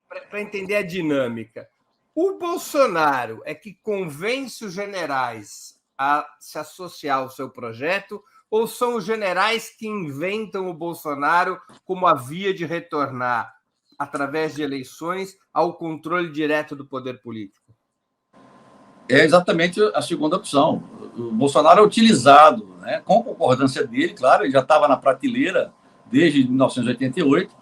para entender a dinâmica. O Bolsonaro é que convence os generais a se associar ao seu projeto, ou são os generais que inventam o Bolsonaro como a via de retornar, através de eleições, ao controle direto do poder político? É exatamente a segunda opção. O Bolsonaro é utilizado, né, com concordância dele, claro, ele já estava na prateleira desde 1988,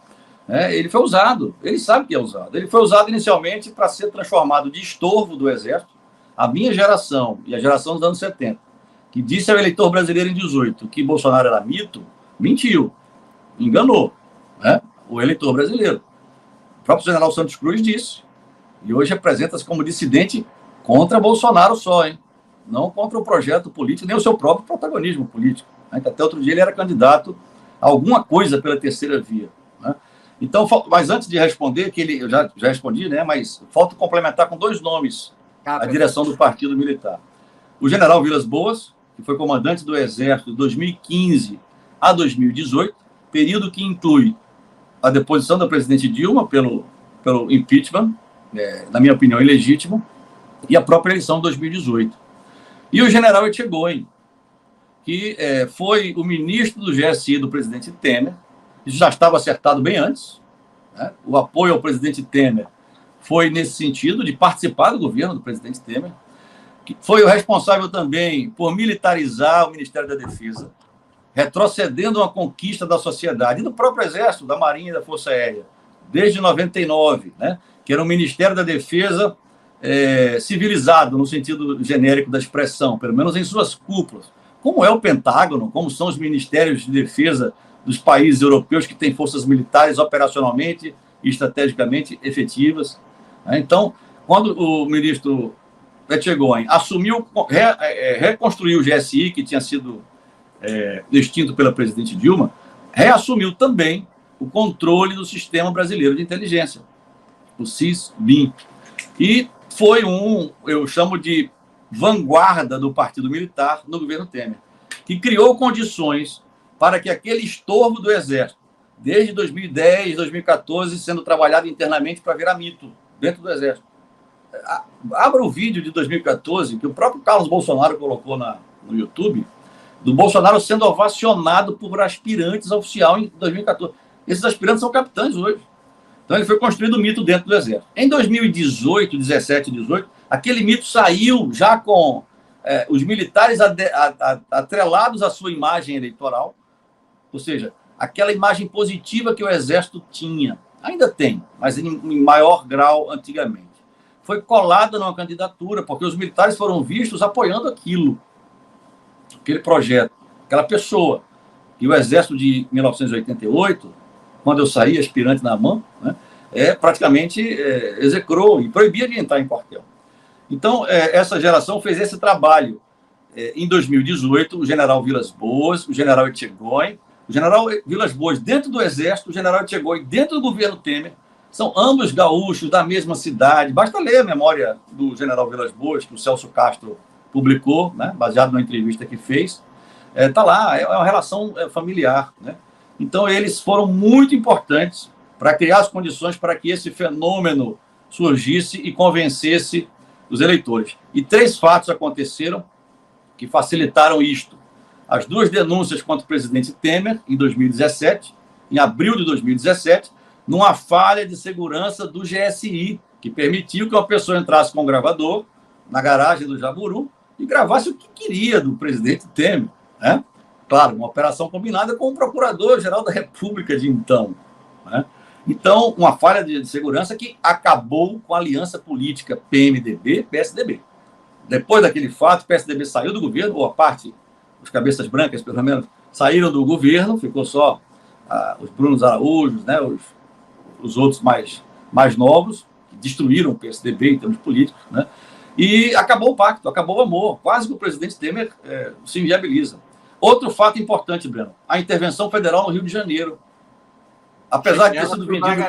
né, ele foi usado, ele sabe que é usado. Ele foi usado inicialmente para ser transformado de estorvo do Exército. A minha geração e a geração dos anos 70, que disse ao eleitor brasileiro em 18 que Bolsonaro era mito, mentiu, enganou, né, o eleitor brasileiro. O próprio general Santos Cruz disse, e hoje apresenta-se como dissidente contra Bolsonaro só, hein? Não contra o projeto político, nem o seu próprio protagonismo político. Né? Até outro dia ele era candidato a alguma coisa pela terceira via. Né? Então, mas antes de responder, que eu já respondi, né? Mas falta complementar com 2 nomes a direção do Partido Militar. O general Vilas Boas, que foi comandante do Exército de 2015 a 2018, período que inclui a deposição da presidente Dilma pelo impeachment, na minha opinião, ilegítimo, e a própria eleição de 2018. E o general Etchegóin, que foi o ministro do GSI do presidente Temer, isso já estava acertado bem antes, né? O apoio ao presidente Temer foi nesse sentido, de participar do governo do presidente Temer, que foi o responsável também por militarizar o Ministério da Defesa, retrocedendo uma conquista da sociedade e do próprio Exército, da Marinha e da Força Aérea, desde 99, né? Que era o Ministério da Defesa civilizado, no sentido genérico da expressão, pelo menos em suas cúpulas, como é o Pentágono, como são os ministérios de defesa dos países europeus que têm forças militares operacionalmente e estrategicamente efetivas. Então, quando o ministro Etchegóin assumiu, reconstruiu o GSI, que tinha sido extinto pela presidente Dilma, reassumiu também o controle do Sistema Brasileiro de Inteligência, o SIS-BIM. E foi eu chamo de vanguarda do Partido Militar no governo Temer, que criou condições para que aquele estorvo do Exército, desde 2010, 2014, sendo trabalhado internamente para virar mito dentro do Exército. Abra o vídeo de 2014, que o próprio Carlos Bolsonaro colocou no YouTube, do Bolsonaro sendo ovacionado por aspirantes a oficial em 2014. Esses aspirantes são capitães hoje. Então, ele foi construído o mito dentro do Exército. Em 2018, 17 e 18, aquele mito saiu já com os militares atrelados à sua imagem eleitoral, ou seja, aquela imagem positiva que o Exército tinha, ainda tem, mas em maior grau antigamente. Foi colada numa candidatura, porque os militares foram vistos apoiando aquele projeto, aquela pessoa. E o Exército de 1988, quando eu saí aspirante na mão, né, praticamente execrou e proibia de entrar em quartel. Então, essa geração fez esse trabalho. Em 2018, o general Vilas Boas, o general Etchegóin, o general Vilas Boas dentro do Exército, o general Etchegóin dentro do governo Temer, são ambos gaúchos da mesma cidade. Basta ler a memória do general Vilas Boas, que o Celso Castro publicou, né, baseado numa entrevista que fez. Está lá, é uma relação familiar, né? Então, eles foram muito importantes para criar as condições para que esse fenômeno surgisse e convencesse os eleitores. E 3 fatos aconteceram que facilitaram isto. As 2 denúncias contra o presidente Temer, em 2017, em abril de 2017, numa falha de segurança do GSI, que permitiu que uma pessoa entrasse com um gravador na garagem do Jaburu e gravasse o que queria do presidente Temer, né? Claro, uma operação combinada com o Procurador-Geral da República de então, né? Então, uma falha de segurança que acabou com a aliança política PMDB-PSDB. Depois daquele fato, o PSDB saiu do governo, ou a parte, os cabeças brancas, pelo menos, saíram do governo, ficou só os Brunos Araújos, né, os outros mais novos, que destruíram o PSDB em termos políticos, né? E acabou o pacto, acabou o amor. Quase que o presidente Temer se inviabiliza. Outro fato importante, Breno, a intervenção federal no Rio de Janeiro. Apesar de ter sido vendido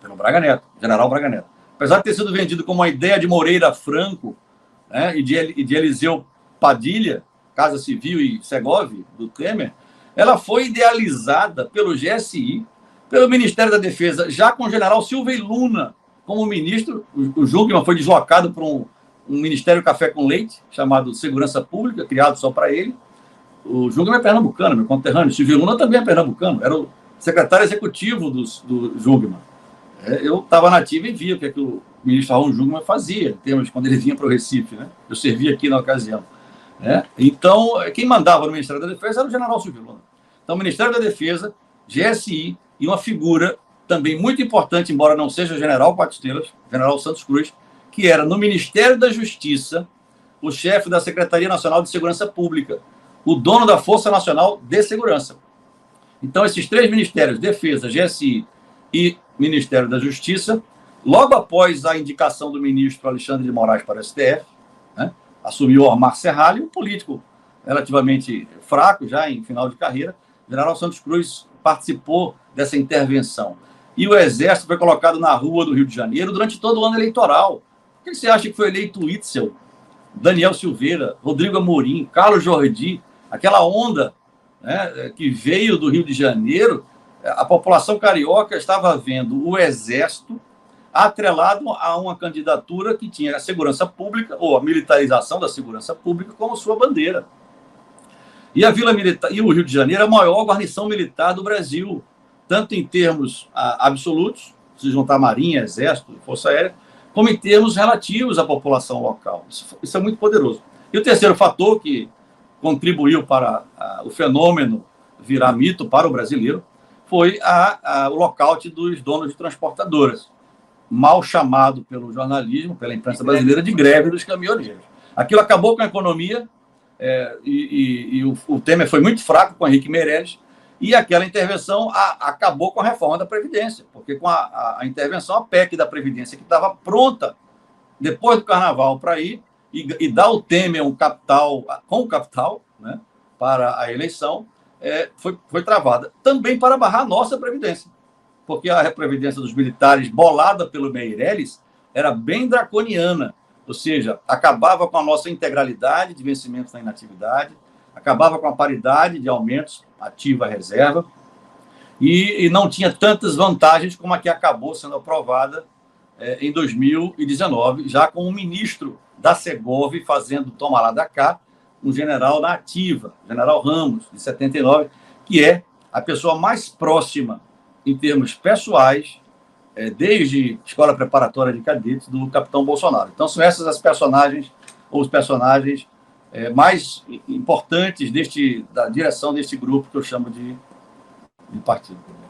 pelo Braga Neto, general Braga Neto. Apesar de ter sido vendido como uma ideia de Moreira Franco, né, e de Eliseu Padilha, Casa Civil e Segov, do Temer, ela foi idealizada pelo GSI pelo Ministério da Defesa, já com o general Silvio Luna como ministro. O Jungmann foi deslocado para um Ministério Café com Leite, chamado Segurança Pública, criado só para ele. O Jungmann é pernambucano, meu conterrâneo. Silvio Luna também é pernambucano, era o secretário executivo do Jungmann. Eu estava na ativa e via o que o ministro Raul Jungmann fazia, em termos, quando ele vinha para o Recife, né? Eu servia aqui na ocasião. Então, quem mandava no Ministério da Defesa era o general Silvio Luna. Então, Ministério da Defesa, GSI e uma figura também muito importante, embora não seja o general Quatro Estrelas, general Santos Cruz, que era no Ministério da Justiça o chefe da Secretaria Nacional de Segurança Pública, o dono da Força Nacional de Segurança. Então, esses três ministérios, Defesa, GSI e Ministério da Justiça, logo após a indicação do ministro Alexandre de Moraes para o STF, né, assumiu Omar Serralho, um político relativamente fraco, já em final de carreira. O general Santos Cruz participou dessa intervenção. E o Exército foi colocado na rua do Rio de Janeiro durante todo o ano eleitoral. Por que você acha que foi eleito Witzel, Daniel Silveira, Rodrigo Amorim, Carlos Jordi, aquela onda, né, que veio do Rio de Janeiro? A população carioca estava vendo o Exército atrelado a uma candidatura que tinha a segurança pública, ou a militarização da segurança pública, como sua bandeira. E a Vila Militar, e o Rio de Janeiro é a maior guarnição militar do Brasil, tanto em termos absolutos, se juntar Marinha, Exército, Força Aérea, como em termos relativos à população local. Isso é muito poderoso. E o terceiro fator que contribuiu para o fenômeno virar mito para o brasileiro foi o lockout dos donos de transportadoras, mal chamado pelo jornalismo, pela imprensa brasileira, de greve dos caminhoneiros. Aquilo acabou com a economia, e o Temer foi muito fraco com o Henrique Meirelles, e aquela intervenção acabou com a reforma da Previdência, porque com a intervenção, a PEC da Previdência, que estava pronta depois do Carnaval para ir, e dar ao Temer um capital, com o capital, né, para a eleição, foi travada. Também para barrar a nossa Previdência, porque a Previdência dos militares, bolada pelo Meirelles, era bem draconiana, ou seja, acabava com a nossa integralidade de vencimentos na inatividade, acabava com a paridade de aumentos ativa-reserva, e não tinha tantas vantagens como a que acabou sendo aprovada em 2019, já com o ministro da Segov fazendo toma lá da cá, um general na ativa, general Ramos, de 79, que é a pessoa mais próxima, em termos pessoais, desde escola preparatória de cadetes, do capitão Bolsonaro. Então, são essas as personagens, ou os personagens mais importantes da direção deste grupo que eu chamo de partido.